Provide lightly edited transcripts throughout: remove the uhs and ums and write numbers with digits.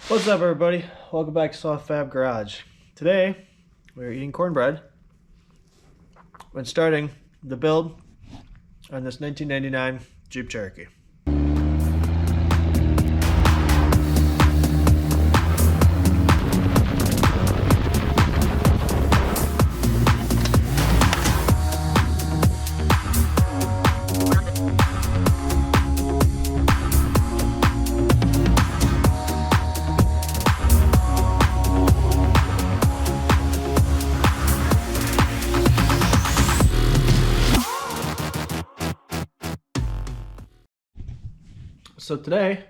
What's up, everybody? Welcome back to Soft Fab Garage. Today we're eating cornbread and starting the build on this 1999 Jeep Cherokee. So today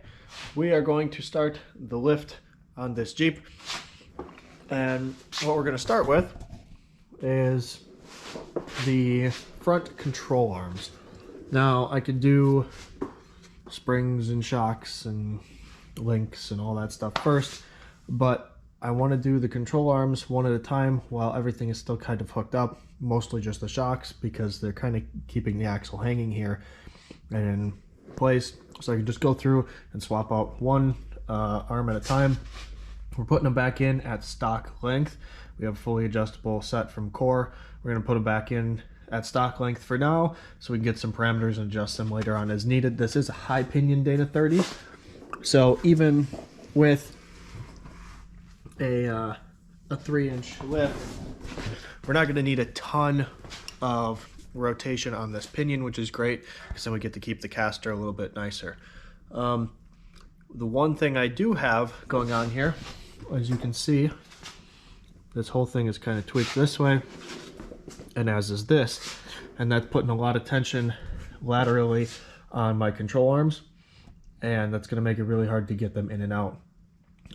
we are going to start the lift on this Jeep, and what we're going to start with is the front control arms. Now I could do springs and shocks and links and all that stuff first, but I want to do the control arms one at a time while everything is still kind of hooked up, mostly just the shocks because they're kind of keeping the axle hanging here and in place, so I can just go through and swap out one arm at a time. We're putting them back in at stock length. We have a fully adjustable set from Core. We're going to put them back in at stock length for now so we can get some parameters and adjust them later on as needed. This is a high pinion Dana 30, so even with a 3-inch lift, we're not going to need a ton of rotation on this pinion, which is great because then we get to keep the caster a little bit nicer. The one thing I do have going on here, as you can see, this whole thing is kind of tweaked this way, and as is this, and that's putting a lot of tension laterally on my control arms, and that's going to make it really hard to get them in and out.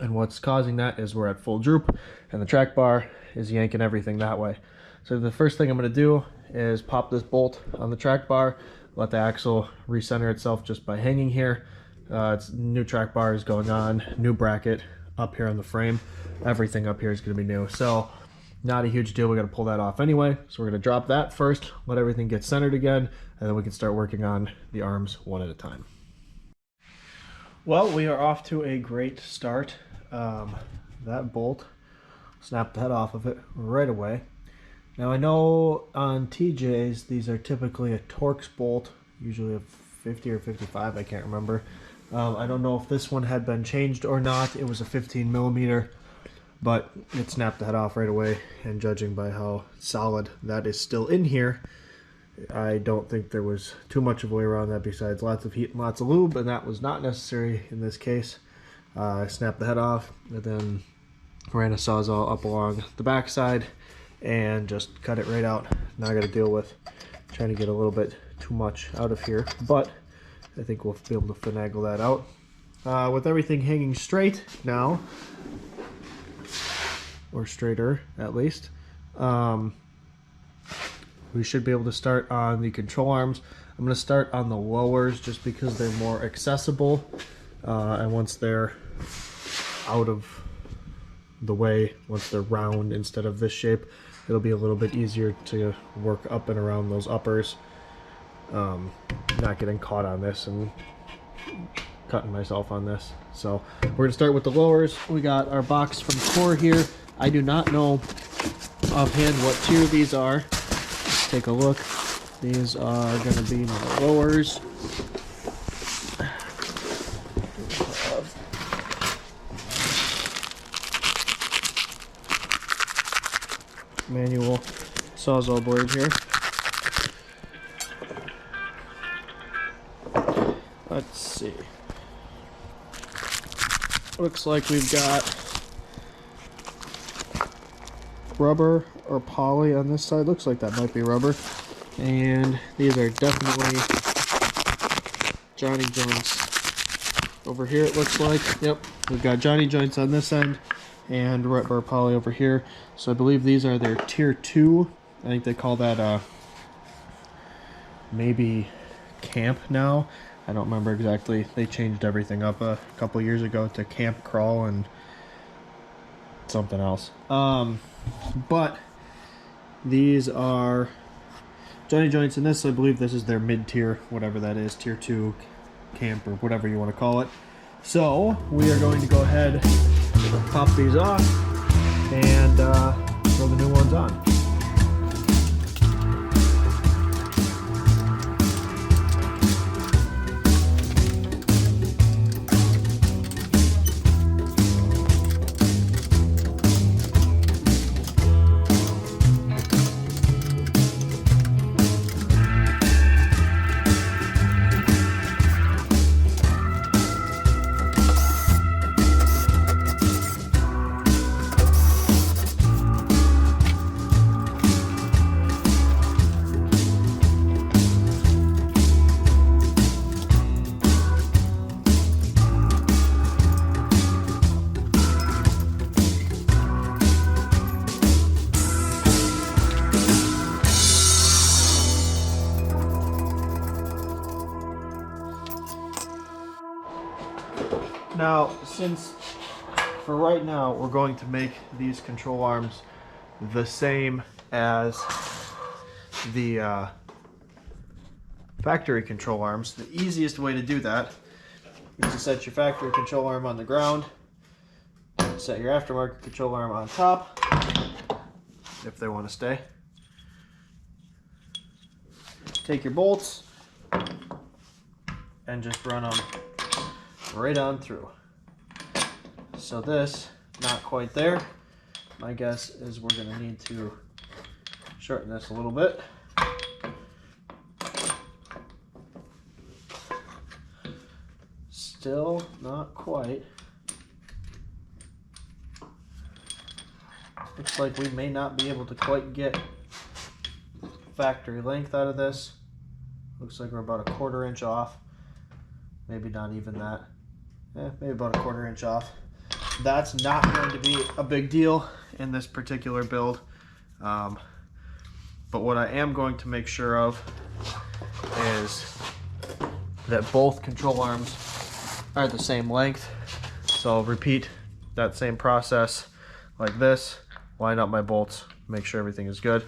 And what's causing that is we're at full droop and the track bar is yanking everything that way. So the first thing I'm going to do is pop this bolt on the track bar, let the axle recenter itself just by hanging here. It's new track bar is going on, new bracket up here on the frame. Everything up here is going to be new, so not a huge deal. We got to pull that off anyway, so we're going to drop that first, let everything get centered again, and then we can start working on the arms one at a time. Well, we are off to a great start. That bolt snapped the head off of it right away. Now I know on TJs these are typically a Torx bolt, usually a 50 or 55, I can't remember. I don't know if this one had been changed or not. It was a 15 millimeter, but it snapped the head off right away, and judging by how solid that is still in here, I don't think there was too much of a way around that besides lots of heat and lots of lube, and that was not necessary in this case. I snapped the head off and then ran a Sawzall up along the backside and just cut it right out. Now I got to deal with trying to get a little bit too much out of here, but I think we'll be able to finagle that out. With everything hanging straight now, or straighter at least, we should be able to start on the control arms. I'm going to start on the lowers just because they're more accessible, and once they're out of the way, once they're round instead of this shape, it'll be a little bit easier to work up and around those uppers, not getting caught on this and cutting myself on this. So we're gonna start with the lowers. We got our box from Core here. I do not know offhand what tier these are. Let's take a look. These are gonna be my lowers. Manual Sawzall blade here. Let's see. Looks like we've got rubber or poly on this side. Looks like that might be rubber. And these are definitely Johnny joints. Over here it looks like. Yep, we've got Johnny joints on this end and rubber poly over here. So I believe these are their tier 2. I think they call that maybe camp now. I don't remember exactly. They changed everything up a couple years ago to camp crawl and something else. But these are Johnny joints in this. I believe this is their mid-tier, whatever that is, tier 2 camp or whatever you want to call it. So we are going to go ahead, pop these off, and throw the new ones on. Now, since for right now we're going to make these control arms the same as the factory control arms, the easiest way to do that is to set your factory control arm on the ground, set your aftermarket control arm on top, if they want to stay. Take your bolts and just run them right on through. So this, not quite there. My guess is we're going to need to shorten this a little bit. Still not quite. Looks like we may not be able to quite get factory length out of this. Looks like we're about a 1/4 inch off. Maybe not even that. Maybe about a 1/4 inch off. That's not going to be a big deal in this particular build. But what I am going to make sure of is that both control arms are the same length. So I'll repeat that same process like this, line up my bolts, make sure everything is good.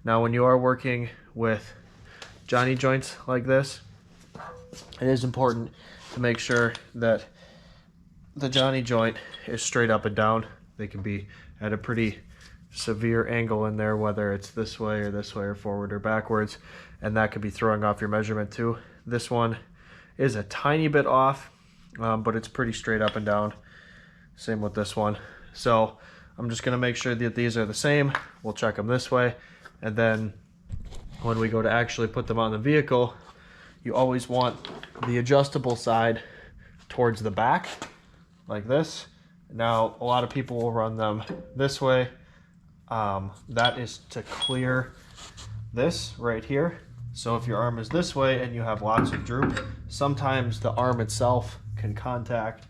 Now when you are working with Johnny joints like this, it is important to make sure that the Johnny joint is straight up and down. They can be at a pretty severe angle in there, whether it's this way or forward or backwards, and that could be throwing off your measurement too. This one is a tiny bit off, but it's pretty straight up and down. Same with this one. So I'm just gonna make sure that these are the same. We'll check them this way, and then when we go to actually put them on the vehicle, you always want the adjustable side towards the back, like this. Now, a lot of people will run them this way. That is to clear this right here. So if your arm is this way and you have lots of droop, sometimes the arm itself can contact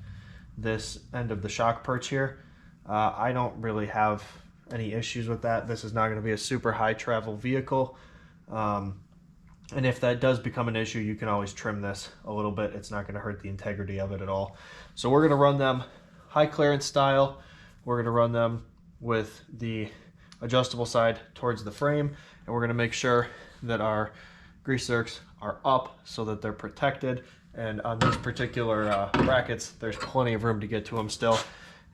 this end of the shock perch here. I don't really have any issues with that. This is not going to be a super high travel vehicle. And if that does become an issue, you can always trim this a little bit. It's not going to hurt the integrity of it at all. So we're going to run them high clearance style. We're going to run them with the adjustable side towards the frame, and we're going to make sure that our grease zerks are up so that they're protected. And on these particular brackets, there's plenty of room to get to them still.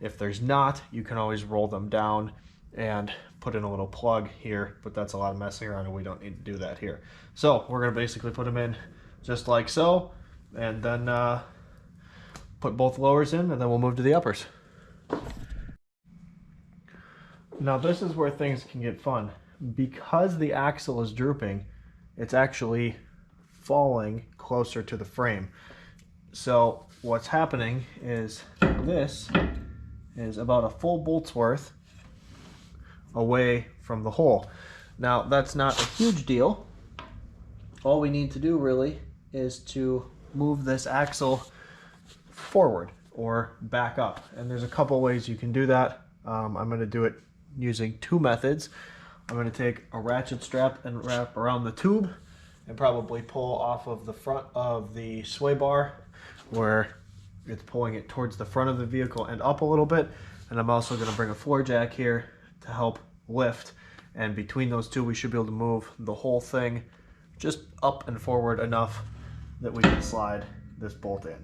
If there's not, you can always roll them down and put in a little plug here, but that's a lot of messing around and we don't need to do that here. So we're going to basically put them in just like so, and then put both lowers in, and then we'll move to the uppers. Now this is where things can get fun. Because the axle is drooping, it's actually falling closer to the frame. So what's happening is this is about a full bolt's worth away from the hole. Now that's not a huge deal. All we need to do really is to move this axle forward or back up, and there's a couple ways you can do that. I'm going to do it using two methods. I'm going to take a ratchet strap and wrap around the tube and probably pull off of the front of the sway bar where it's pulling it towards the front of the vehicle and up a little bit. And I'm also going to bring a floor jack here to help lift, and between those two we should be able to move the whole thing just up and forward enough that we can slide this bolt in.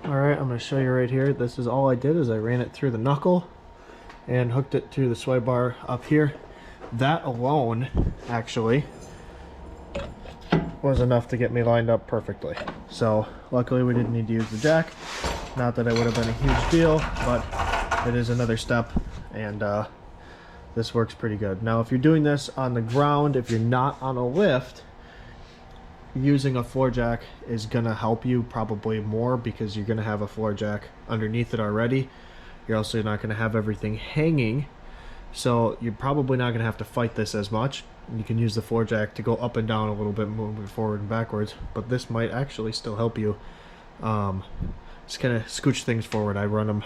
All right, I'm going to show you right here. This is all I did is I ran it through the knuckle and hooked it to the sway bar up here. That alone actually was enough to get me lined up perfectly. So luckily we didn't need to use the jack. Not that it would have been a huge deal, but it is another step, and this works pretty good. Now if you're doing this on the ground, if you're not on a lift, using a floor jack is gonna help you probably more, because you're gonna have a floor jack underneath it already. You're also not gonna have everything hanging, so you're probably not gonna have to fight this as much. You can use the floor jack to go up and down a little bit, moving forward and backwards, but this might actually still help you just kind of scooch things forward. I run them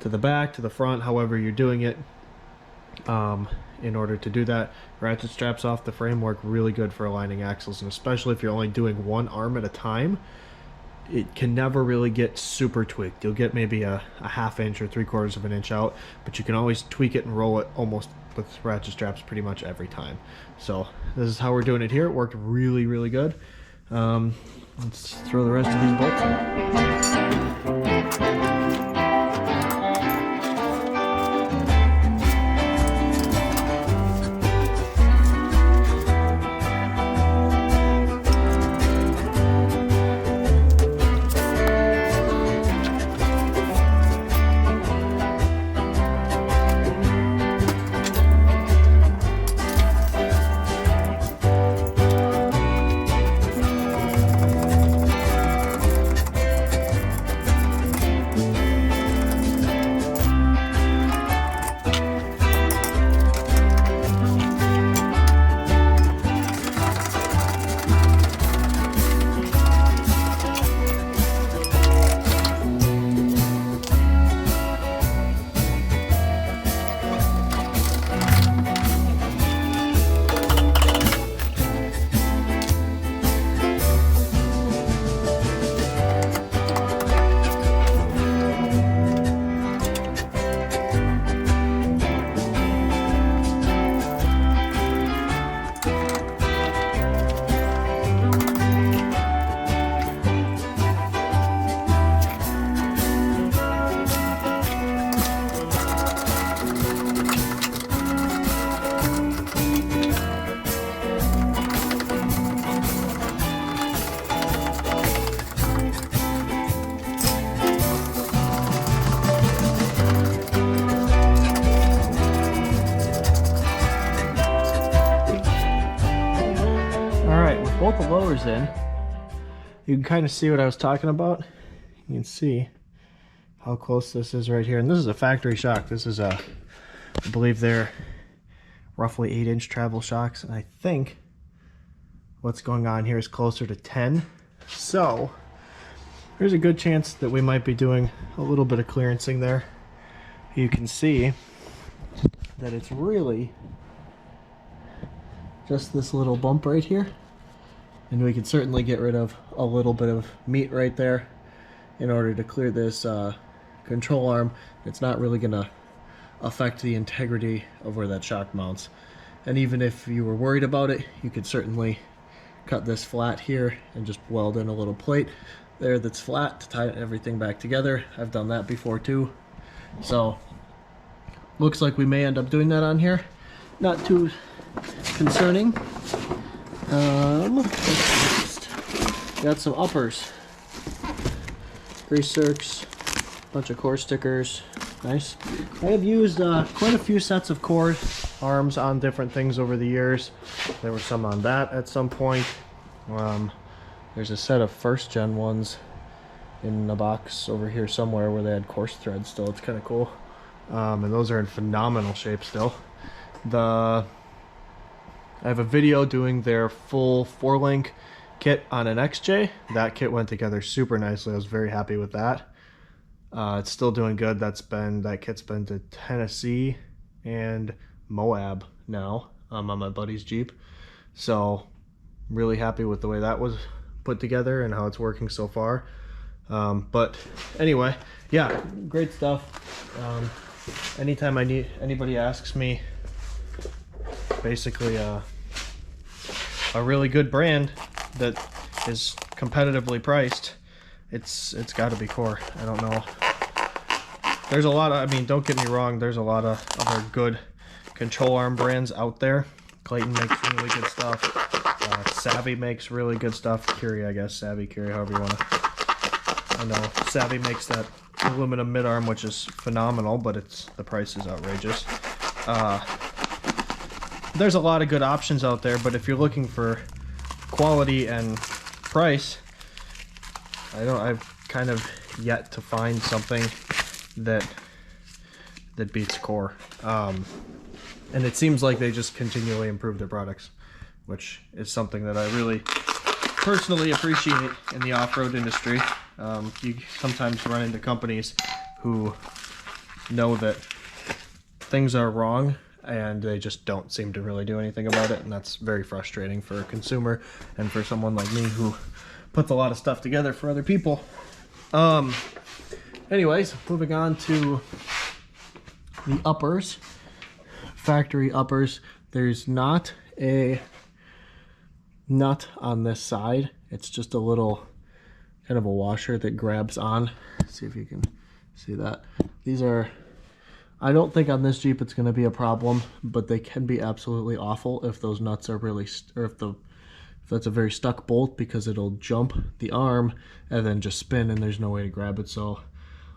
to the back, to the front, however you're doing it. In order to do that, ratchet straps off the frame work really good for aligning axles, and especially if you're only doing one arm at a time, it can never really get super tweaked. You'll get maybe a ½ inch or 3/4 of an inch out, but you can always tweak it and roll it almost with ratchet straps pretty much every time. So this is how we're doing it here. It worked really, really good. Let's throw the rest of these bolts in. Both the lowers in, you can kind of see what I was talking about. You can see how close this is right here, and this is a factory shock. This is I believe they're roughly 8-inch travel shocks, and I think what's going on here is closer to 10. So there's a good chance that we might be doing a little bit of clearancing there. You can see that it's really just this little bump right here. And we can certainly get rid of a little bit of meat right there in order to clear this control arm. It's not really going to affect the integrity of where that shock mounts. And even if you were worried about it, you could certainly cut this flat here and just weld in a little plate there that's flat to tie everything back together. I've done that before too. So looks like we may end up doing that on here. Not too concerning. Got some uppers, grease zerks, bunch of core stickers. Nice. I have used quite a few sets of core arms on different things over the years. There were some on that at some point. There's a set of first gen ones in a box over here somewhere where they had coarse threads still. It's kind of cool. And those are in phenomenal shape still. I have a video doing their full 4-link kit on an XJ. That kit went together super nicely. I was very happy with that. It's still doing good. That kit's been to Tennessee and Moab now on my buddy's Jeep. So really happy with the way that was put together and how it's working so far. But anyway, yeah, great stuff. Anytime anybody asks me basically a really good brand that is competitively priced, It's got to be core. I don't know. There's a lot of, I mean, don't get me wrong, there's a lot of other good control arm brands out there. Clayton makes really good stuff. Savvy makes really good stuff. Curie, I guess. Savvy, Curie, however you want to. I know Savvy makes that aluminum mid-arm, which is phenomenal, but the price is outrageous. There's a lot of good options out there, but if you're looking for quality and price, I've kind of yet to find something that beats Core. And it seems like they just continually improve their products, which is something that I really personally appreciate in the off-road industry. You sometimes run into companies who know that things are wrong and they just don't seem to really do anything about it, and that's very frustrating for a consumer and for someone like me who puts a lot of stuff together for other people. Anyways, moving on to the uppers, factory uppers. There's not a nut on this side. It's just a little kind of a washer that grabs on. Let's see if you can see that. These are, I don't think on this Jeep it's going to be a problem, but they can be absolutely awful if those nuts are really, or if that's a very stuck bolt, because it'll jump the arm and then just spin and there's no way to grab it. So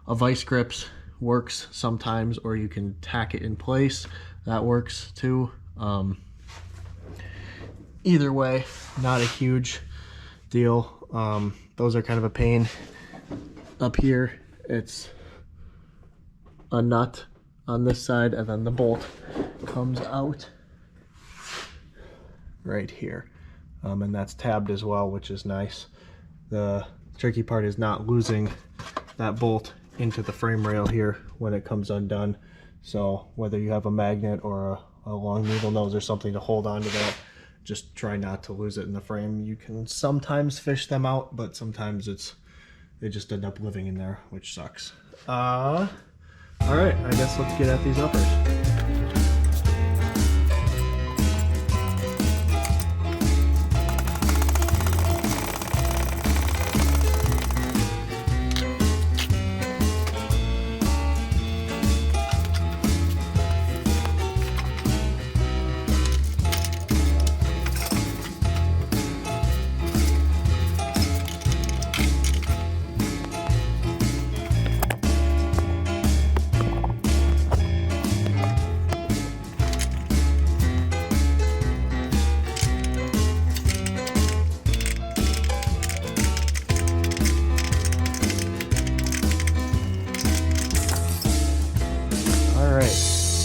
a vice grips works sometimes, or you can tack it in place. That works too. Either way, not a huge deal. Those are kind of a pain. Up here, it's a nut on this side, and then the bolt comes out right here. And that's tabbed as well, which is nice. The tricky part is not losing that bolt into the frame rail here when it comes undone. So whether you have a magnet or a long needle nose or something to hold on to that, just try not to lose it in the frame. You can sometimes fish them out, but sometimes they just end up living in there, which sucks. All right, I guess let's get at these uppers.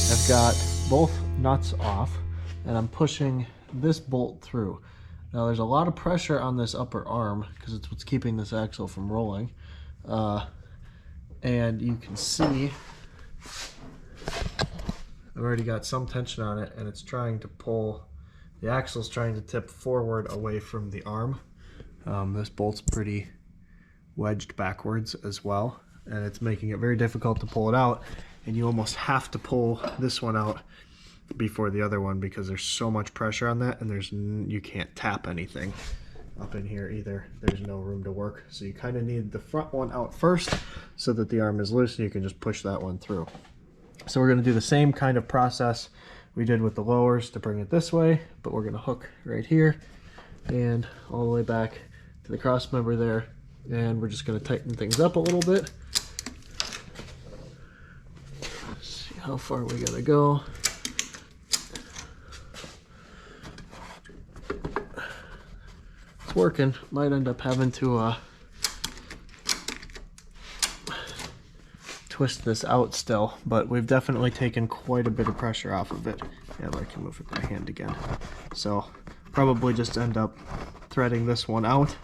I've got both nuts off and I'm pushing this bolt through. Now there's a lot of pressure on this upper arm because it's what's keeping this axle from rolling. And you can see I've already got some tension on it, and it's trying to pull, the axle's trying to tip forward away from the arm. This bolt's pretty wedged backwards as well, and it's making it very difficult to pull it out, and you almost have to pull this one out before the other one because there's so much pressure on that, and you can't tap anything up in here either. There's no room to work, so you kind of need the front one out first so that the arm is loose and you can just push that one through. So we're going to do the same kind of process we did with the lowers to bring it this way, but we're going to hook right here and all the way back to the cross member there, and we're just going to tighten things up a little bit. Let's see how far we got to go. It's working. Might end up having to twist this out still, but we've definitely taken quite a bit of pressure off of it. Yeah, I can move it by hand again. So probably just end up threading this one out.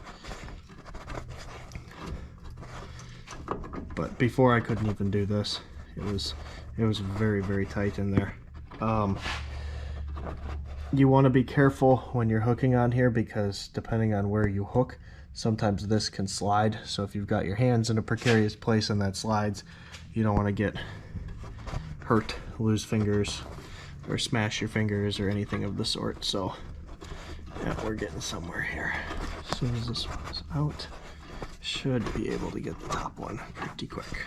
But before I couldn't even do this. It was very, very tight in there. You want to be careful when you're hooking on here because depending on where you hook, sometimes this can slide. So if you've got your hands in a precarious place and that slides, you don't want to get hurt, lose fingers, or smash your fingers or anything of the sort. So yeah, we're getting somewhere here. As soon as this one's out, Should be able to get the top one pretty quick.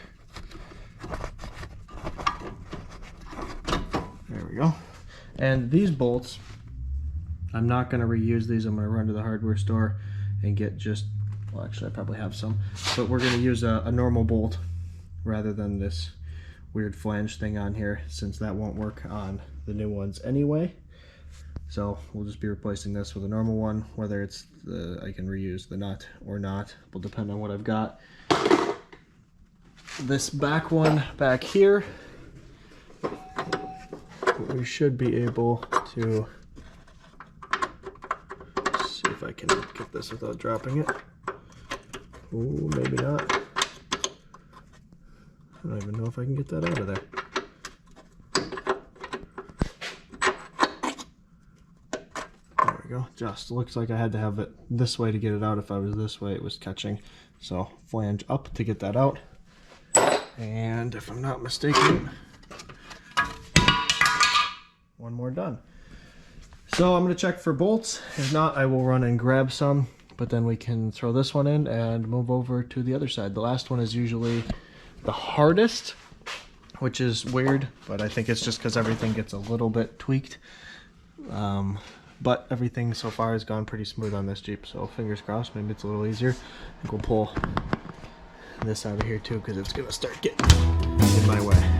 There we go. And these bolts, I'm not going to reuse these. I'm going to run to the hardware store and get just, well, actually I probably have some, but we're going to use a normal bolt rather than this weird flange thing on here, since that won't work on the new ones anyway. So we'll just be replacing this with a normal one. Whether it's I can reuse the nut or not will depend on what I've got. This back one back here, we should be able to see if I can get this without dropping it. Ooh, maybe not. I don't even know if I can get that out of there. There we go. Just looks like I had to have it this way to get it out. If I was this way, it was catching. So flange up to get that out. And if I'm not mistaken, one more done. So I'm going to check for bolts. If not, I will run and grab some, but then we can throw this one in and move over to the other side. The last one is usually the hardest, which is weird, but I think it's just because everything gets a little bit tweaked. But everything so far has gone pretty smooth on this Jeep, so fingers crossed, maybe it's a little easier. I think we'll pull this out of here too, because it's going to start getting in my way.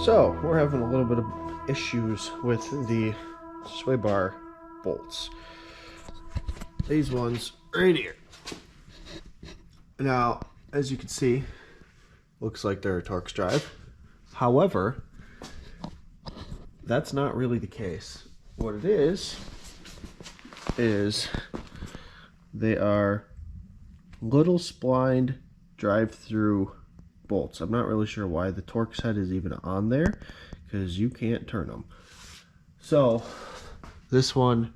So we're having a little bit of issues with the sway bar bolts. These ones right here. Now, as you can see, looks like they're a Torx drive. However, that's not really the case. What it is they are little splined drive-through bolts. I'm not really sure why the Torx head is even on there, because you can't turn them. So this one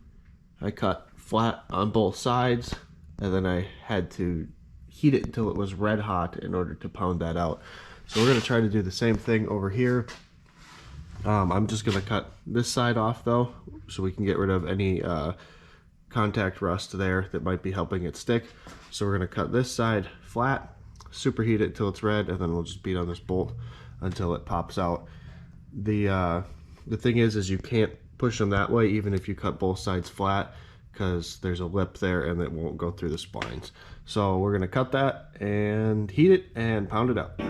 I cut flat on both sides, and then I had to heat it until it was red hot in order to pound that out. So we're going to try to do the same thing over here. I'm just going to cut this side off though, so we can get rid of any contact rust there that might be helping it stick. So we're going to cut this side flat, superheat it till it's red, and then we'll just beat on this bolt until it pops out. The thing is you can't push them that way even if you cut both sides flat, because there's a lip there and it won't go through the splines. So we're going to cut that and heat it and pound it out.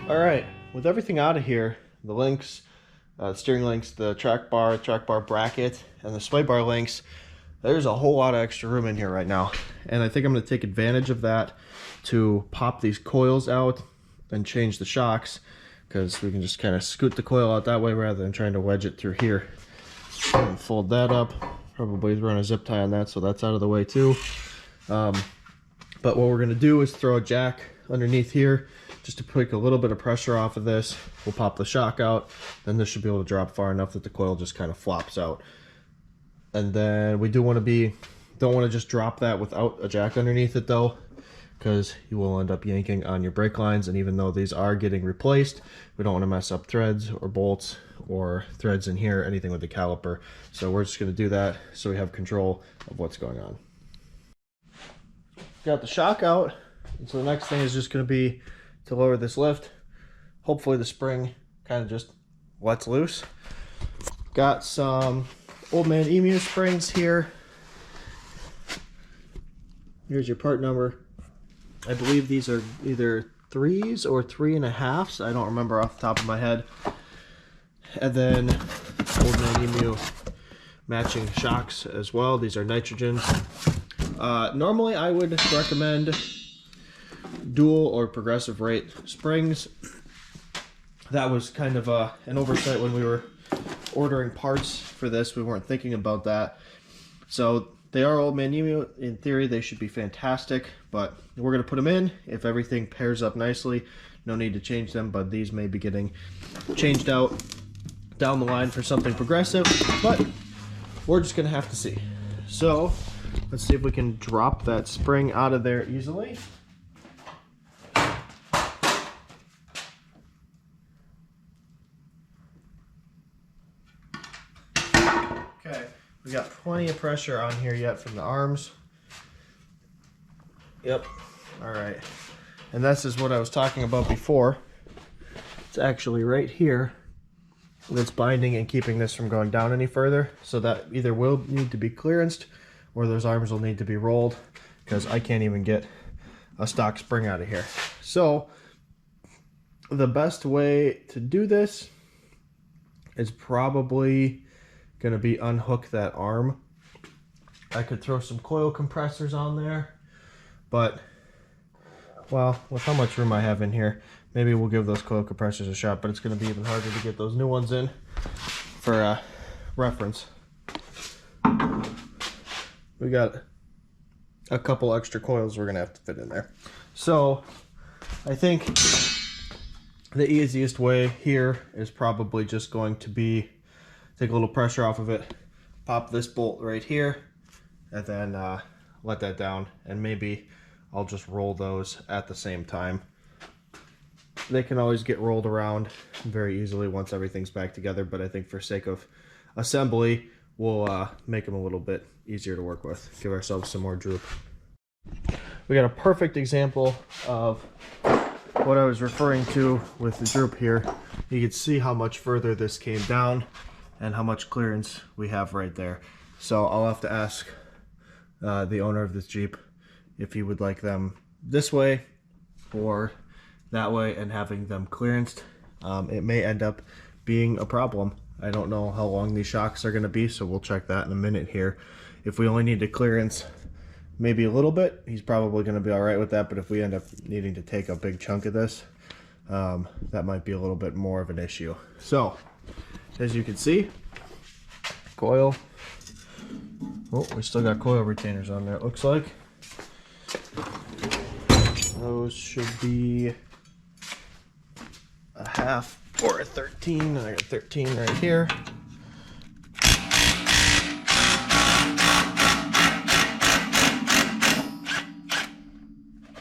All right, with everything out of here, the links, steering links, the track bar bracket, and the sway bar links, there's a whole lot of extra room in here right now. And I think I'm gonna take advantage of that to pop these coils out and change the shocks, because we can just kind of scoot the coil out that way rather than trying to wedge it through here. And fold that up, probably run a zip tie on that so that's out of the way too. But what we're gonna do is throw a jack underneath here just to take a little bit of pressure off of this. We'll pop the shock out, then this should be able to drop far enough that the coil just kind of flops out. And then we don't want to just drop that without a jack underneath it though, because you will end up yanking on your brake lines, and even though these are getting replaced, we don't want to mess up threads or bolts or threads in here, anything with the caliper. So we're just going to do that so we have control of what's going on. Got the shock out, and so the next thing is just going to be to lower this lift. Hopefully the spring kind of just lets loose. Got some Old Man Emu springs here. Here's your part number. I believe these are either 3s or 3.5s. I don't remember off the top of my head. And then Old Man Emu matching shocks as well. These are nitrogens. Normally I would recommend dual or progressive rate springs. That was kind of an oversight when we were ordering parts for this. We weren't thinking about that. So they are Old Man Emu. In theory, they should be fantastic, but we're going to put them in. If everything pairs up nicely, no need to change them, but these may be getting changed out down the line for something progressive, but we're just going to have to see. So let's see if we can drop that spring out of there easily. Okay, we got plenty of pressure on here yet from the arms. Yep, all right. And this is what I was talking about before. It's actually right here that's binding and keeping this from going down any further. So that either will need to be clearanced or those arms will need to be rolled, because I can't even get a stock spring out of here. So the best way to do this is probably going to be unhook that arm. I could throw some coil compressors on there, but well, with how much room I have in here, maybe we'll give those coil compressors a shot, but it's going to be even harder to get those new ones in for reference. We got a couple extra coils we're going to have to fit in there. So I think the easiest way here is probably just going to be take a little pressure off of it, pop this bolt right here, and then let that down, and maybe I'll just roll those at the same time. They can always get rolled around very easily once everything's back together, but I think for sake of assembly, we'll make them a little bit easier to work with, give ourselves some more droop. We got a perfect example of what I was referring to with the droop here. You can see how much further this came down and how much clearance we have right there. So I'll have to ask the owner of this Jeep if he would like them this way or that way and having them clearanced. It may end up being a problem. I don't know how long these shocks are going to be, so we'll check that in a minute here. If we only need to clearance maybe a little bit, he's probably going to be all right with that, but if we end up needing to take a big chunk of this, that might be a little bit more of an issue. So as you can see, coil. Oh, we still got coil retainers on there, it looks like. Those should be a half or a 13. I got 13 right here.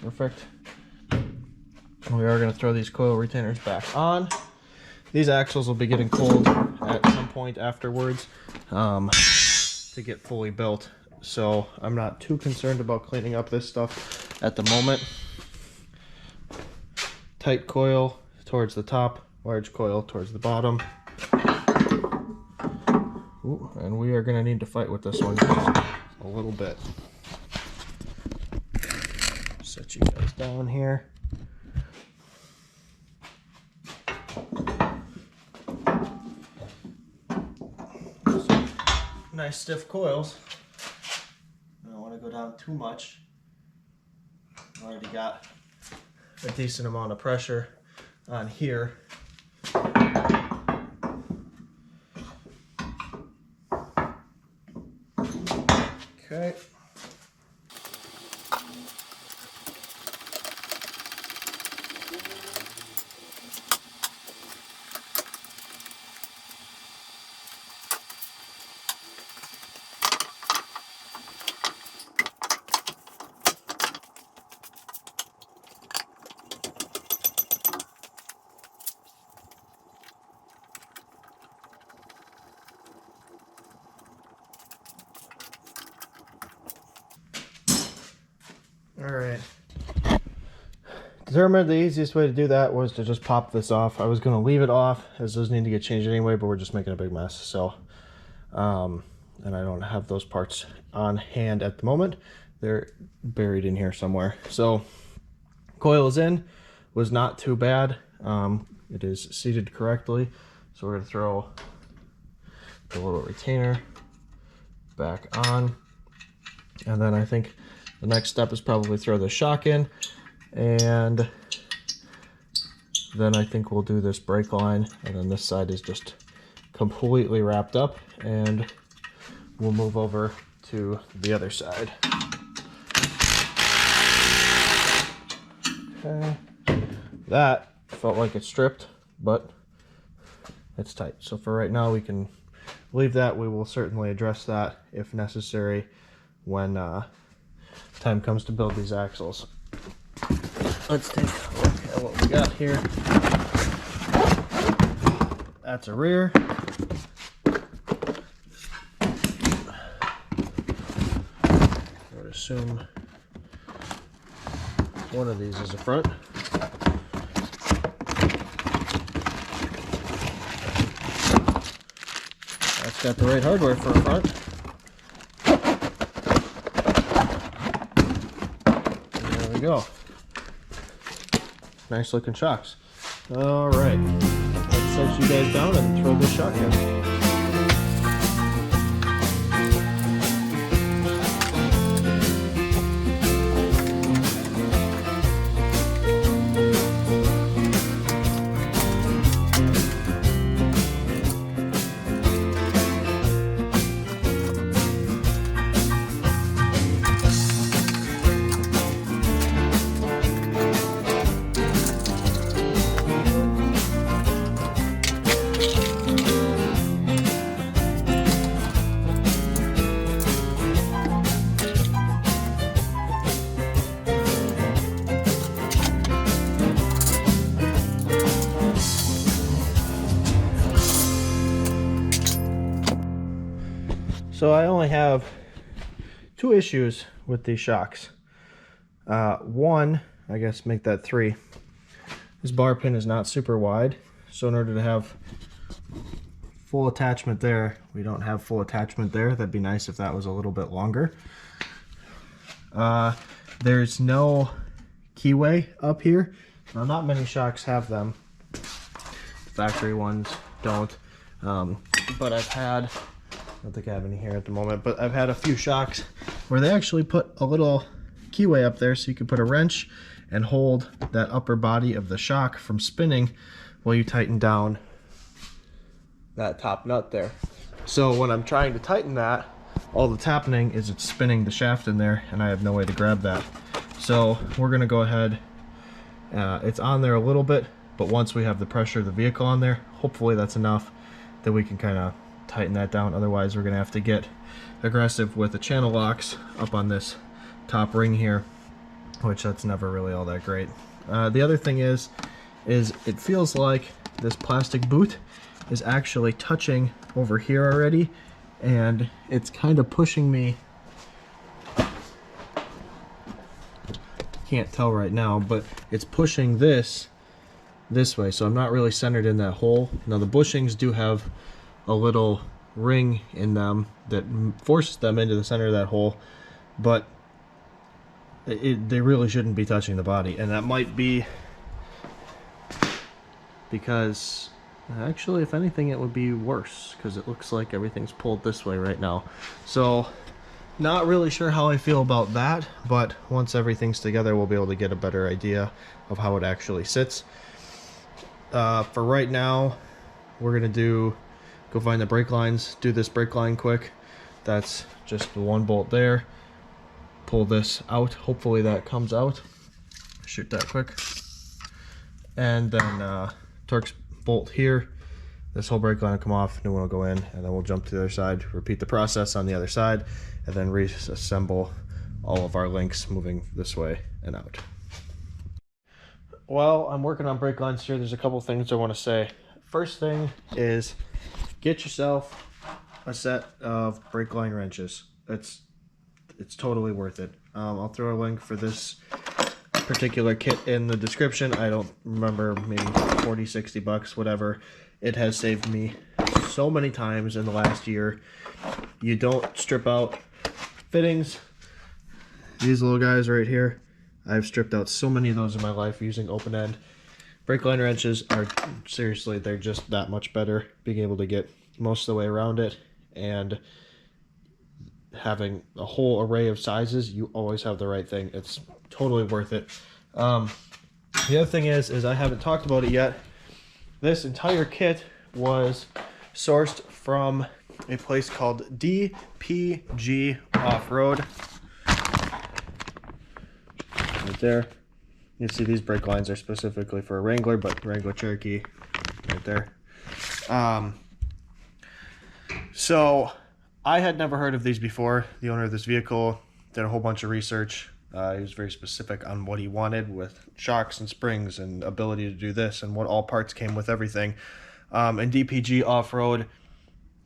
Perfect. We are going to throw these coil retainers back on. These axles will be getting cold at some point afterwards to get fully built. So I'm not too concerned about cleaning up this stuff at the moment. Tight coil towards the top, large coil towards the bottom. Ooh, and we are going to need to fight with this one just a little bit. Set you guys down here. So, nice stiff coils. I don't want to go down too much. I already got a decent amount of pressure on here. Okay. Alright. Determined the easiest way to do that was to just pop this off. I was going to leave it off as those need to get changed anyway, but we're just making a big mess. So, and I don't have those parts on hand at the moment. They're buried in here somewhere. So, Coil is in, was not too bad. It is seated correctly. So we're gonna throw the little retainer back on. And then I think the next step is probably throw the shock in, and then I think we'll do this brake line, and then this side is just completely wrapped up, and we'll move over to the other side. Okay. That felt like it's stripped, but it's tight. So for right now, we can leave that. We will certainly address that if necessary when time comes to build these axles. Let's take a look at what we got here. That's a rear. I would assume one of these is a front. That's got the right hardware for a front. And there we go. Nice looking shocks. All right, let's set you guys down and throw this shock in. So I only have two issues with these shocks. One, I guess make that 3. This bar pin is not super wide, so in order to have full attachment there, we don't have full attachment there. That'd be nice if that was a little bit longer. There's no keyway up here. Now, not many shocks have them. The factory ones don't. But I've had, I don't think I have any here at the moment, but I've had a few shocks where they actually put a little keyway up there so you can put a wrench and hold that upper body of the shock from spinning while you tighten down that top nut there. So when I'm trying to tighten that, all that's happening is it's spinning the shaft in there and I have no way to grab that. So we're gonna go ahead, it's on there a little bit, but once we have the pressure of the vehicle on there, hopefully that's enough that we can kind of tighten that down. Otherwise we're gonna have to get aggressive with the channel locks up on this top ring here, which that's never really all that great. The other thing is it feels like this plastic boot is actually touching over here already, and it's kind of pushing me, can't tell right now, but it's pushing this way, so I'm not really centered in that hole. Now the bushings do have a little ring in them that forces them into the center of that hole, but they really shouldn't be touching the body, and that might be because actually, if anything, it would be worse because it looks like everything's pulled this way right now. So not really sure how I feel about that, but once everything's together we'll be able to get a better idea of how it actually sits. For right now, we're gonna go find the brake lines, do this brake line quick. That's just the one bolt there. Pull this out, hopefully that comes out. Shoot that quick. And then Torx bolt here. This whole brake line will come off, new one will go in, and then we'll jump to the other side, repeat the process on the other side, and then reassemble all of our links moving this way and out. While I'm working on brake lines here, there's a couple things I want to say. First thing is get yourself a set of brake line wrenches. It's totally worth it. I'll throw a link for this particular kit in the description. I don't remember, maybe 40, 60 bucks, whatever. It has saved me so many times in the last year. You don't strip out fittings. These little guys right here, I've stripped out so many of those in my life using open end. Brake line wrenches are, seriously, they're just that much better, being able to get most of the way around it, and having a whole array of sizes, you always have the right thing. It's totally worth it. The other thing is I haven't talked about it yet. This entire kit was sourced from a place called DPG Off-Road. Right there. You can see these brake lines are specifically for a Wrangler, but Wrangler Cherokee right there. So I had never heard of these before. The owner of this vehicle did a whole bunch of research. He was very specific on what he wanted with shocks and springs and ability to do this and what all parts came with everything. And DPG Off-Road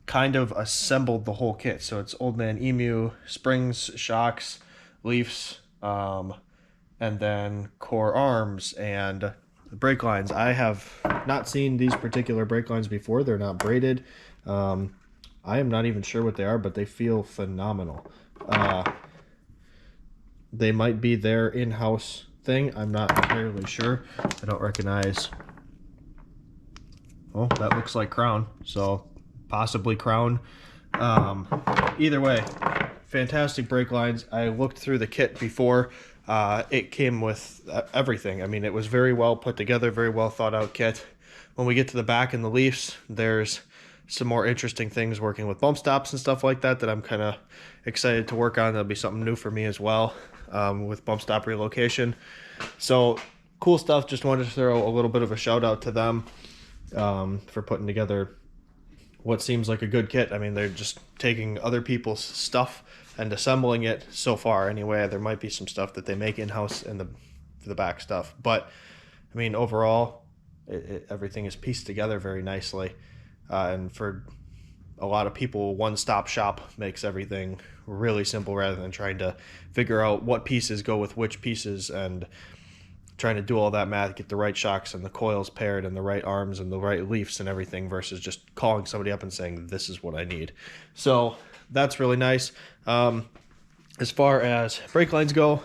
kind of assembled the whole kit. So it's Old Man Emu, springs, shocks, leafs, and then core arms and the brake lines. I have not seen these particular brake lines before. They're not braided. I am not even sure what they are, but they feel phenomenal. They might be their in-house thing. I'm not entirely sure. I don't recognize. Oh, that looks like Crown. So possibly Crown. Either way, fantastic brake lines. I looked through the kit before. It came with everything. I mean, it was very well put together, very well thought out kit. When we get to the back and the leafs, there's some more interesting things working with bump stops and stuff like that I'm kind of excited to work on. That'll be something new for me as well, with bump stop relocation. So cool stuff. Just wanted to throw a little bit of a shout out to them for putting together what seems like a good kit. I mean, they're just taking other people's stuff and assembling it so far anyway. There might be some stuff that they make in-house in the back stuff, but I mean, overall everything is pieced together very nicely. And for a lot of people, one-stop shop makes everything really simple rather than trying to figure out what pieces go with which pieces and trying to do all that math, get the right shocks and the coils paired and the right arms and the right leafs and everything, versus just calling somebody up and saying, this is what I need. So that's really nice. As far as brake lines go,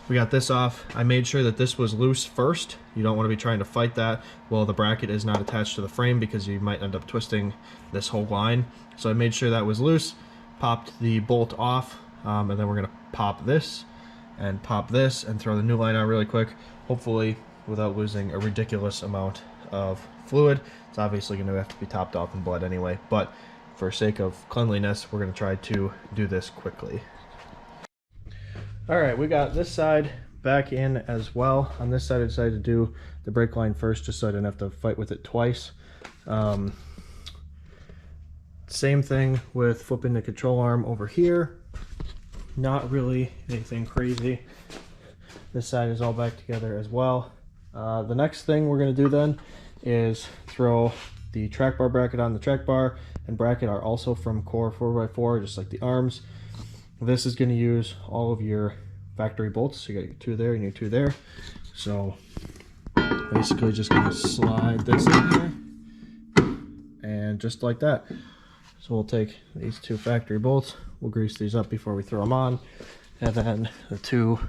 we got this off. I made sure that this was loose first. You don't want to be trying to fight that. Well, the bracket is not attached to the frame because you might end up twisting this whole line. So I made sure that was loose, popped the bolt off, and then we're going to pop this and throw the new line on really quick, hopefully without losing a ridiculous amount of fluid. It's obviously going to have to be topped off in blood anyway, but for sake of cleanliness, we're going to try to do this quickly. All right, we got this side back in as well. On this side, I decided to do the brake line first just so I didn't have to fight with it twice. Same thing with flipping the control arm over here. Not really anything crazy. This side is all back together as well. The next thing we're going to do then is throw the track bar bracket on. The track bar and bracket are also from Core 4x4, just like the arms. This is going to use all of your factory bolts. So you got your 2 there and your 2 there. So basically just going to slide this in here and just like that. So we'll take these 2 factory bolts, we'll grease these up before we throw them on, and then the 2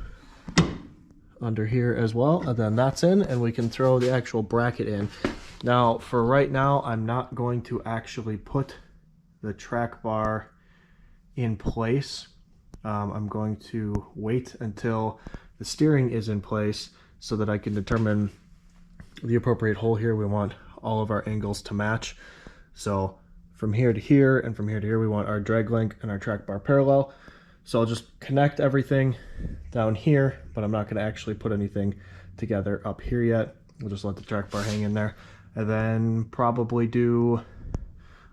under here as well, and then that's in, and we can throw the actual bracket in. Now for right now, I'm not going to actually put the track bar in place. I'm going to wait until the steering is in place so that I can determine the appropriate hole here. We want all of our angles to match. So from here to here and from here to here, we want our drag link and our track bar parallel. So I'll just connect everything down here, but I'm not going to actually put anything together up here yet. We'll just let the track bar hang in there, and then probably do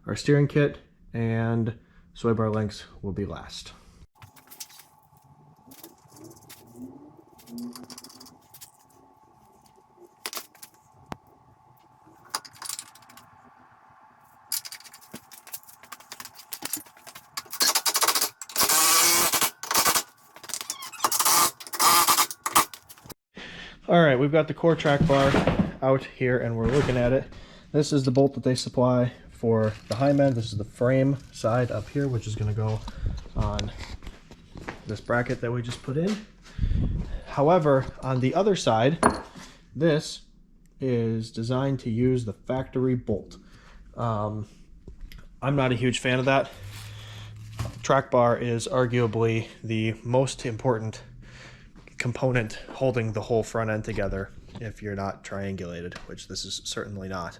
our steering kit, and sway bar links will be last. All right, we've got the core track bar out here and we're looking at it. This is the bolt that they supply for the high end. This is the frame side up here, which is going to go on this bracket that we just put in. However, on the other side, this is designed to use the factory bolt. I'm not a huge fan of that. Track bar is arguably the most important component holding the whole front end together if you're not triangulated, which this is certainly not.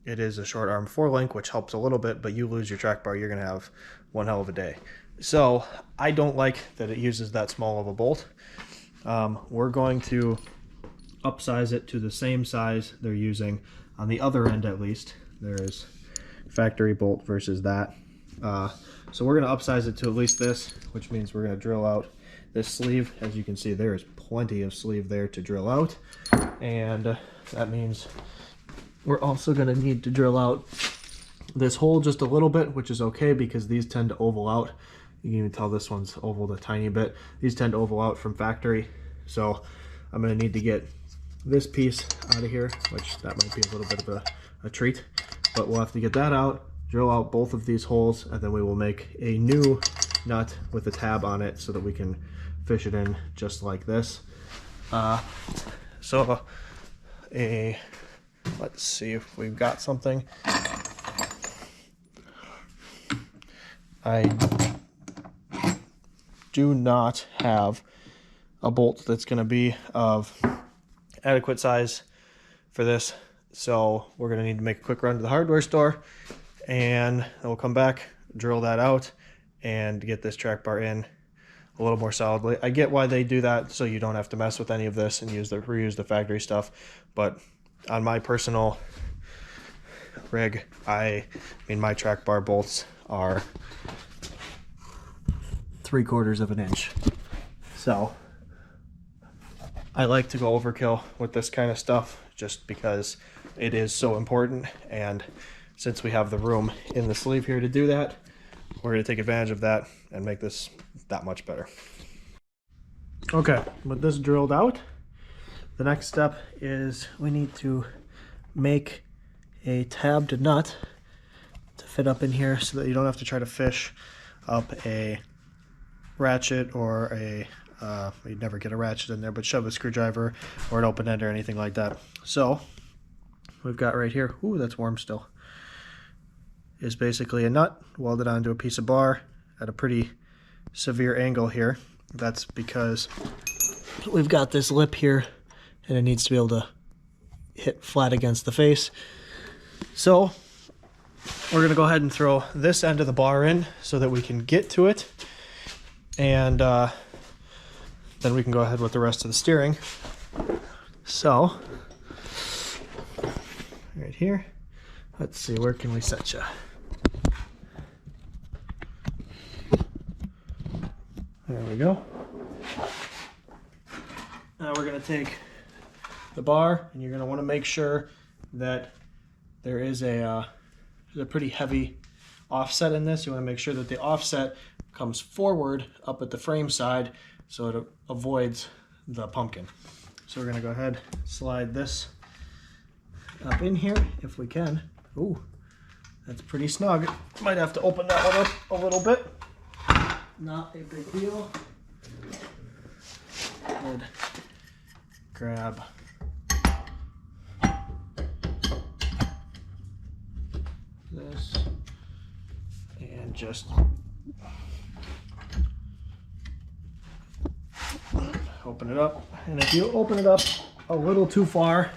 It is a short arm 4-link, which helps a little bit, but you lose your track bar, you're going to have one hell of a day. So I don't like that it uses that small of a bolt. We're going to upsize it to the same size they're using on the other end. At least there is factory bolt versus that. So we're going to upsize it to at least this, which means we're going to drill out this sleeve. As you can see, there is plenty of sleeve there to drill out, and that means we're also going to need to drill out this hole just a little bit, which is okay because these tend to oval out. You can even tell this one's ovaled a tiny bit. These tend to oval out from factory, so I'm going to need to get this piece out of here, which that might be a little bit of a treat, but we'll have to get that out, drill out both of these holes, and then we will make a new nut with a tab on it so that we can fish it in just like this. Let's see if we've got something. I do not have a bolt that's going to be of adequate size for this, so we're going to need to make a quick run to the hardware store, and then we'll come back, drill that out, and get this track bar in a little more solidly. I get why they do that, so you don't have to mess with any of this and reuse the factory stuff, but on my personal rig, I mean my track bar bolts are 3/4 of an inch. So I like to go overkill with this kind of stuff just because it is so important, and since we have the room in the sleeve here to do that, we're going to take advantage of that and make this that much better. Okay, with this drilled out, the next step is we need to make a tabbed nut to fit up in here so that you don't have to try to fish up a ratchet or you'd never get a ratchet in there, but shove a screwdriver or an open end or anything like that. So we've got right here, ooh, that's warm still, is basically a nut welded onto a piece of bar at a pretty severe angle here. That's because we've got this lip here and it needs to be able to hit flat against the face. So we're going to go ahead and throw this end of the bar in so that we can get to it, and then we can go ahead with the rest of the steering. So right here, let's see, where can we set you? There we go. Now we're going to take the bar, and you're going to want to make sure that there is a pretty heavy offset in this. You want to make sure that the offset comes forward up at the frame side so it avoids the pumpkin. So we're going to go ahead, slide this up in here if we can. Ooh, that's pretty snug. Might have to open that one up a little bit. Not a big deal. Good. Grab this and just open it up. And if you open it up a little too far,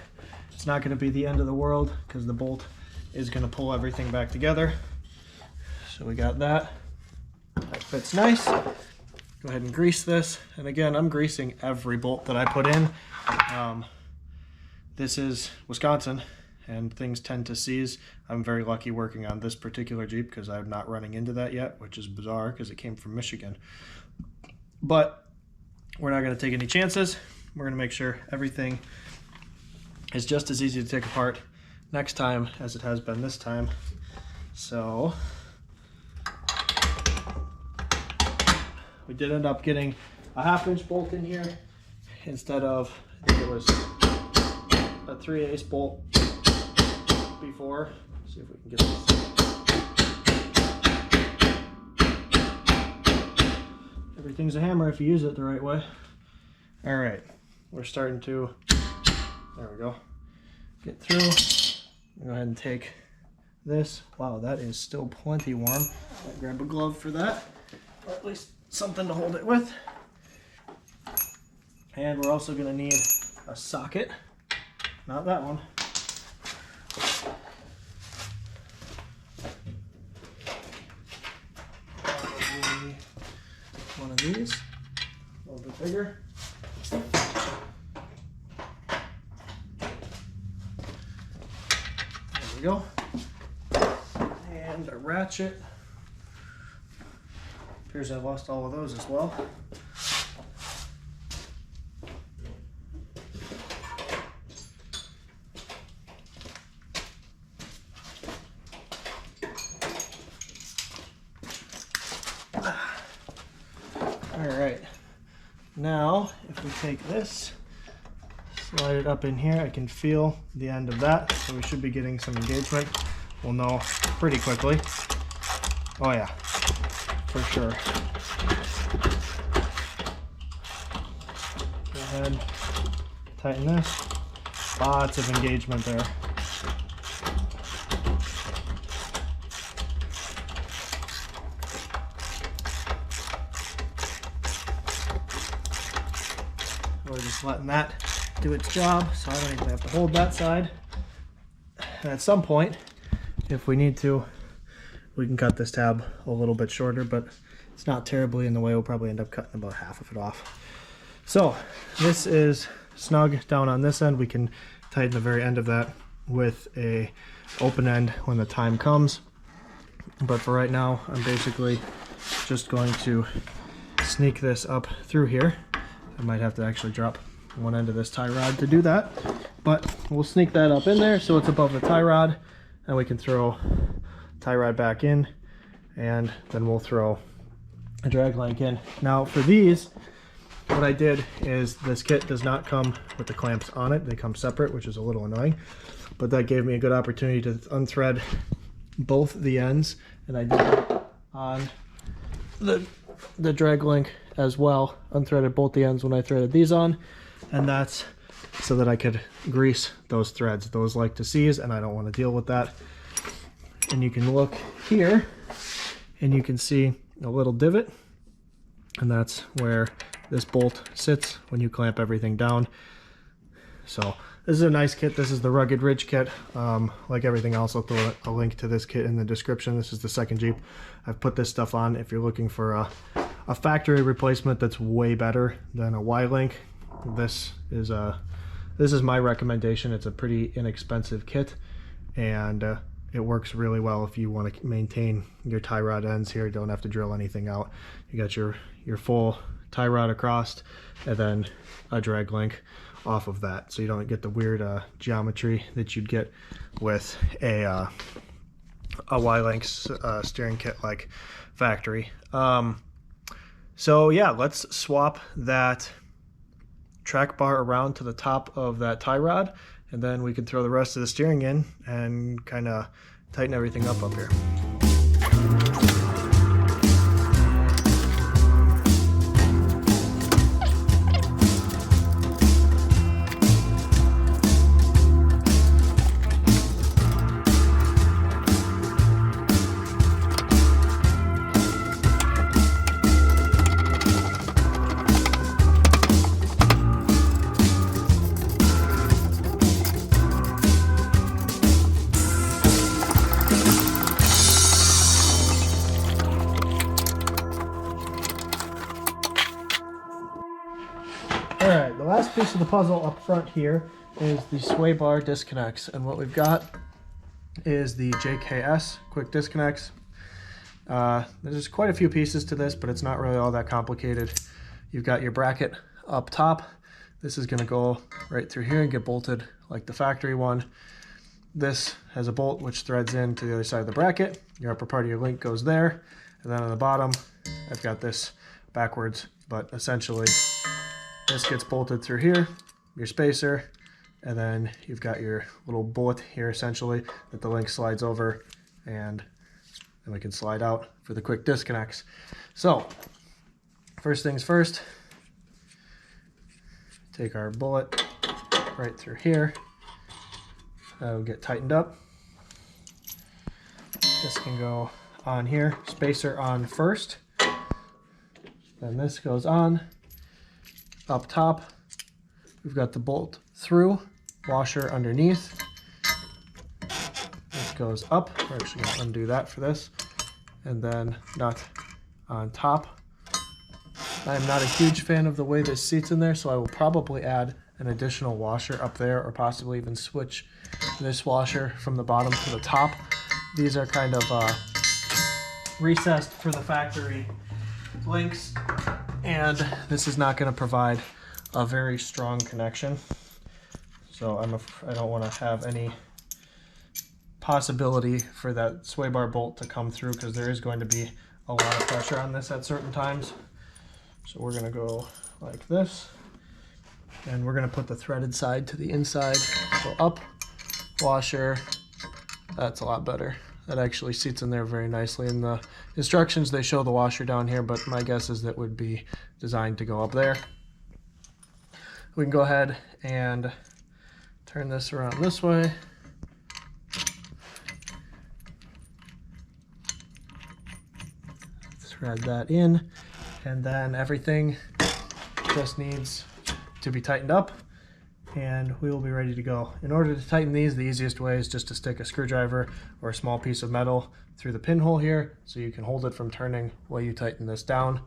it's not going to be the end of the world because the bolt is going to pull everything back together. So we got that. That fits nice. Go ahead and grease this. And again, I'm greasing every bolt that I put in. This is Wisconsin and things tend to seize. I'm very lucky working on this particular Jeep because I'm not running into that yet, which is bizarre because it came from Michigan. But we're not going to take any chances. We're going to make sure everything is just as easy to take apart next time as it has been this time. So we did end up getting a 1/2-inch bolt in here instead of, I think it was a 3/8 bolt before. Let's see if we can get this. Everything's a hammer if you use it the right way. All right, we're starting to, there we go, get through. Go ahead and take this. Wow, that is still plenty warm. I'll grab a glove for that, or at least something to hold it with. And we're also going to need a socket, not that one. Probably one of these, a little bit bigger. There we go. And a ratchet. Appears I lost all of those as well. Alright, now if we take this, slide it up in here, I can feel the end of that, so we should be getting some engagement. We'll know pretty quickly. Oh yeah, for sure. Go ahead, tighten this. Lots of engagement there. We're just letting that do its job, so I don't even have to hold that side. And at some point, if we need to, we can cut this tab a little bit shorter, but it's not terribly in the way. We'll probably end up cutting about half of it off. So this is snug down on this end. We can tighten the very end of that with a open end when the time comes. But for right now, I'm basically just going to sneak this up through here. I might have to actually drop one end of this tie rod to do that, but we'll sneak that up in there so it's above the tie rod, and we can throw tie rod back in, and then we'll throw a drag link in. Now for these, what I did is this kit does not come with the clamps on it. They come separate, which is a little annoying, but that gave me a good opportunity to unthread both the ends, and I did it on the drag link as well. Unthreaded both the ends when I threaded these on, and that's so that I could grease those threads. Those like to seize, and I don't want to deal with that. And you can look here and you can see a little divot, and that's where this bolt sits when you clamp everything down. So this is a nice kit. This is the Rugged Ridge kit. Like everything else, I'll throw a link to this kit in the description. This is the second Jeep I've put this stuff on. If you're looking for a factory replacement that's way better than a Y-Link, this is my recommendation. It's a pretty inexpensive kit, and it works really well if you want to maintain your tie rod ends here. You don't have to drill anything out. You got your full tie rod across, and then a drag link off of that, so you don't get the weird geometry that you'd get with a Y-Link steering kit like factory. So yeah, let's swap that track bar around to the top of that tie rod, and then we can throw the rest of the steering in and kind of tighten everything up here. Alright, the last piece of the puzzle up front here is the sway bar disconnects, and what we've got is the JKS quick disconnects. There's quite a few pieces to this, but it's not really all that complicated. You've got your bracket up top. This is going to go right through here and get bolted like the factory one. This has a bolt which threads into the other side of the bracket. Your upper part of your link goes there, and then on the bottom I've got this backwards, but essentially this gets bolted through here, your spacer, and then you've got your little bullet here essentially that the link slides over, and then we can slide out for the quick disconnects. So First things first, take our bullet right through here. That'll get tightened up. This can go on here, spacer on first. Then this goes on. Up top, we've got the bolt through, washer underneath. This goes up. We're actually going to undo that for this. And then nut on top. I am not a huge fan of the way this seats in there, so I will probably add an additional washer up there, or possibly even switch this washer from the bottom to the top. These are kind of recessed for the factory links, and this is not going to provide a very strong connection. So I don't want to have any possibility for that sway bar bolt to come through, because there is going to be a lot of pressure on this at certain times. So we're going to go like this, and we're going to put the threaded side to the inside. So up, washer, that's a lot better. That actually seats in there very nicely. In the instructions, they show the washer down here, but my guess is that would be designed to go up there. We can go ahead and turn this around this way. Thread that in, and then everything just needs to be tightened up, and we will be ready to go. In order to tighten these, the easiest way is just to stick a screwdriver or a small piece of metal through the pinhole here, so you can hold it from turning while you tighten this down.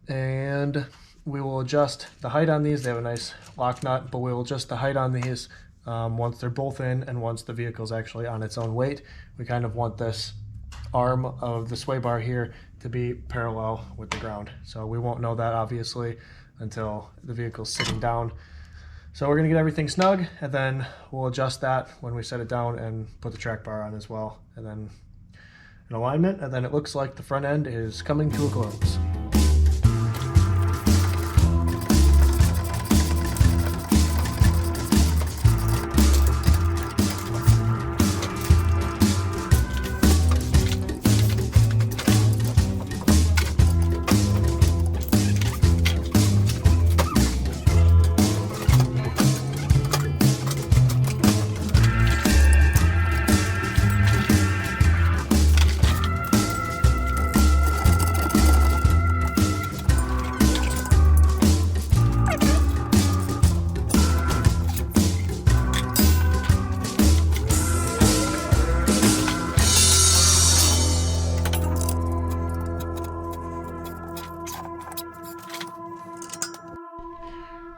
And we will adjust the height on these. They have a nice lock nut, but we will adjust the height on these once they're both in, and once the vehicle's actually on its own weight. We kind of want this arm of the sway bar here to be parallel with the ground. So we won't know that obviously until the vehicle's sitting down. So we're gonna get everything snug, and then we'll adjust that when we set it down and put the track bar on as well. And then in alignment, and then it looks like the front end is coming to a close.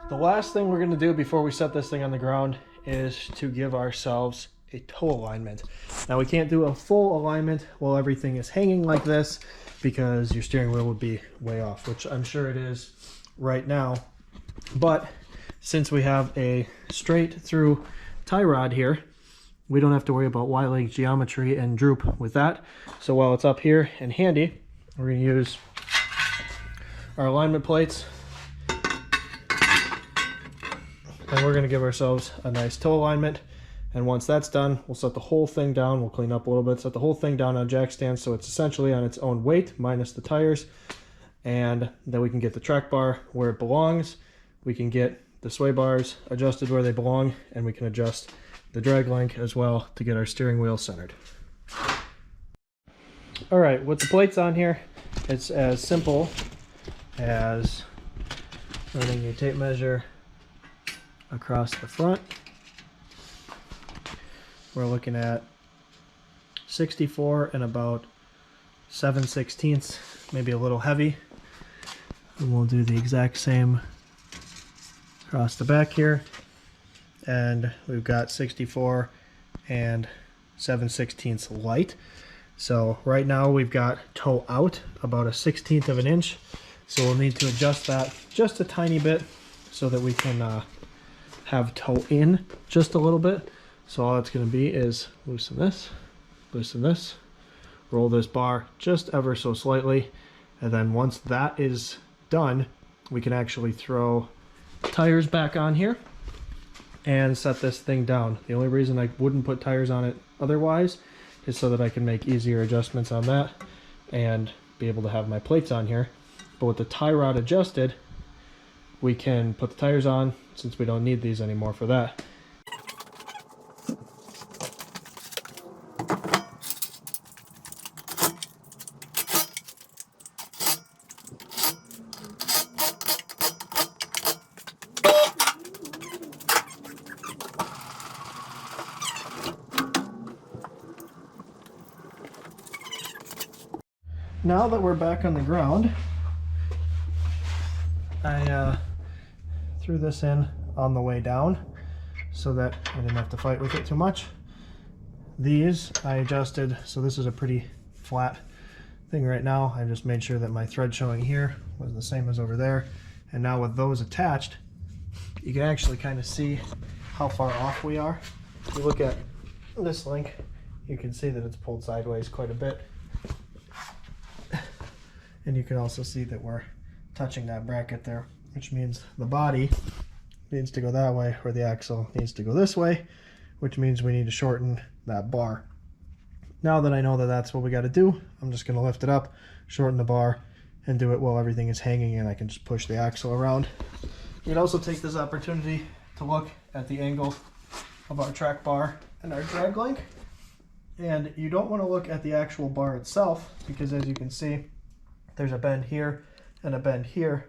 The last thing we're going to do before we set this thing on the ground is to give ourselves a toe alignment. Now we can't do a full alignment while everything is hanging like this, because your steering wheel would be way off, which I'm sure it is right now. But since we have a straight through tie rod here, we don't have to worry about Y-leg geometry and droop with that. So while it's up here and handy, we're going to use our alignment plates, and we're going to give ourselves a nice toe alignment. And once that's done, we'll set the whole thing down. We'll clean up a little bit, set the whole thing down on jack stands so it's essentially on its own weight minus the tires. And then we can get the track bar where it belongs. We can get the sway bars adjusted where they belong, and we can adjust the drag link as well to get our steering wheel centered. All right, with the plates on here, it's as simple as running your tape measure across the front. We're looking at 64 and about 7/16, maybe a little heavy. And we'll do the exact same across the back here. And we've got 64 and 7/16 light. So right now we've got toe out about 1/16 of an inch. So we'll need to adjust that just a tiny bit so that we can have toe in just a little bit. So all it's going to be is loosen this, roll this bar just ever so slightly, and then once that is done, we can actually throw tires back on here and set this thing down. The only reason I wouldn't put tires on it otherwise is so that I can make easier adjustments on that and be able to have my plates on here. But with the tie rod adjusted, we can put the tires on, since we don't need these anymore for that. Now that we're back on the ground, I threw this in on the way down so that I didn't have to fight with it too much. These I adjusted, so this is a pretty flat thing right now. I just made sure that my thread showing here was the same as over there. And now with those attached, you can actually kind of see how far off we are. If you look at this link, you can see that it's pulled sideways quite a bit. And you can also see that we're touching that bracket there, which means the body needs to go that way, or the axle needs to go this way, which means we need to shorten that bar. Now that I know that that's what we got to do, I'm just going to lift it up, shorten the bar, and do it while everything is hanging, and I can just push the axle around. You can also take this opportunity to look at the angle of our track bar and our drag link. And you don't want to look at the actual bar itself, because as you can see, there's a bend here and a bend here,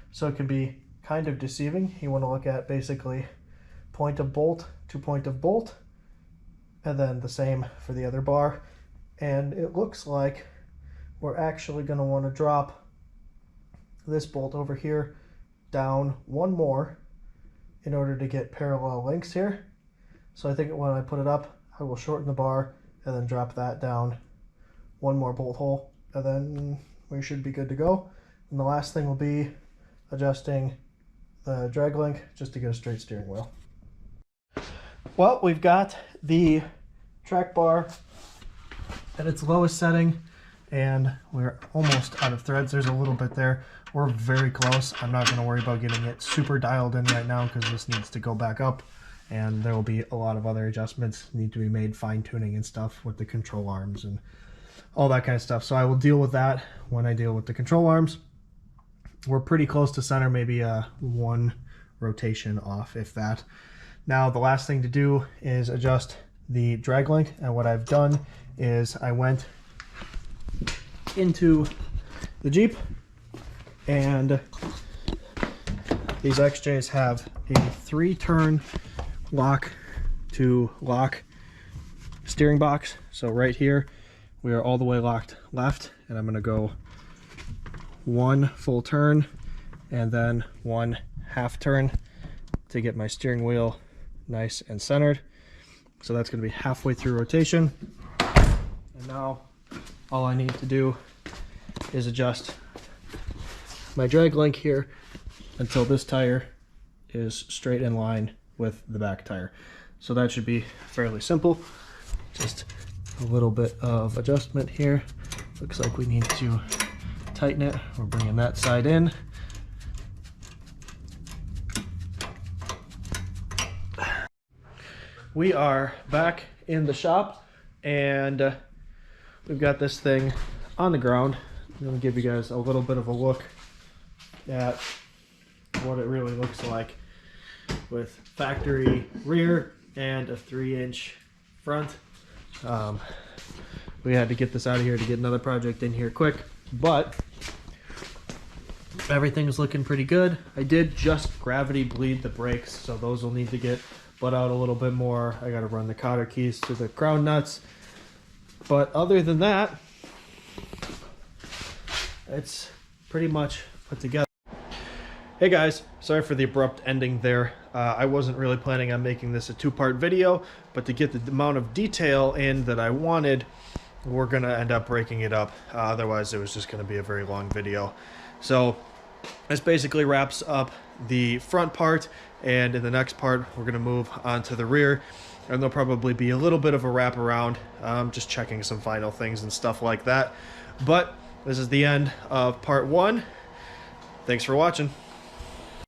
so it can be kind of deceiving. You want to look at basically point of bolt to point of bolt, and then the same for the other bar. And it looks like we're actually going to want to drop this bolt over here down one more in order to get parallel links here. So I think when I put it up, I will shorten the bar and then drop that down one more bolt hole, and then we should be good to go. And the last thing will be adjusting the drag link just to get a straight steering wheel. Well, we've got the track bar at its lowest setting, and we're almost out of threads. There's a little bit there. We're very close. I'm not going to worry about getting it super dialed in right now, because this needs to go back up, and there will be a lot of other adjustments need to be made, fine-tuning and stuff with the control arms and all that kind of stuff. So I will deal with that when I deal with the control arms. We're pretty close to center, maybe one rotation off, if that. Now the last thing to do is adjust the drag link, and what I've done is I went into the Jeep, and these XJs have a 3-turn lock to lock steering box. So right here we are all the way locked left, and I'm going to go one full turn and then one half turn to get my steering wheel nice and centered. So that's going to be halfway through rotation. And now all I need to do is adjust my drag link here until this tire is straight in line with the back tire. So that should be fairly simple. Just a little bit of adjustment here. Looks like we need to tighten it. We're bringing that side in. We are back in the shop, and we've got this thing on the ground. I'm going to give you guys a little bit of a look at what it really looks like with factory rear and a 3-inch front. We had to get this out of here to get another project in here quick, but everything's looking pretty good. I did just gravity bleed the brakes, so those will need to get butt out a little bit more. I got to run the cotter keys to the crown nuts, but other than that, it's pretty much put together. Hey guys, sorry for the abrupt ending there. I wasn't really planning on making this a 2-part video, but to get the amount of detail in that I wanted, we're going to end up breaking it up. Otherwise, it was just going to be a very long video. So this basically wraps up the front part, and in the next part, we're going to move on to the rear, and there'll probably be a little bit of a wraparound, just checking some final things and stuff like that. But this is the end of part 1. Thanks for watching.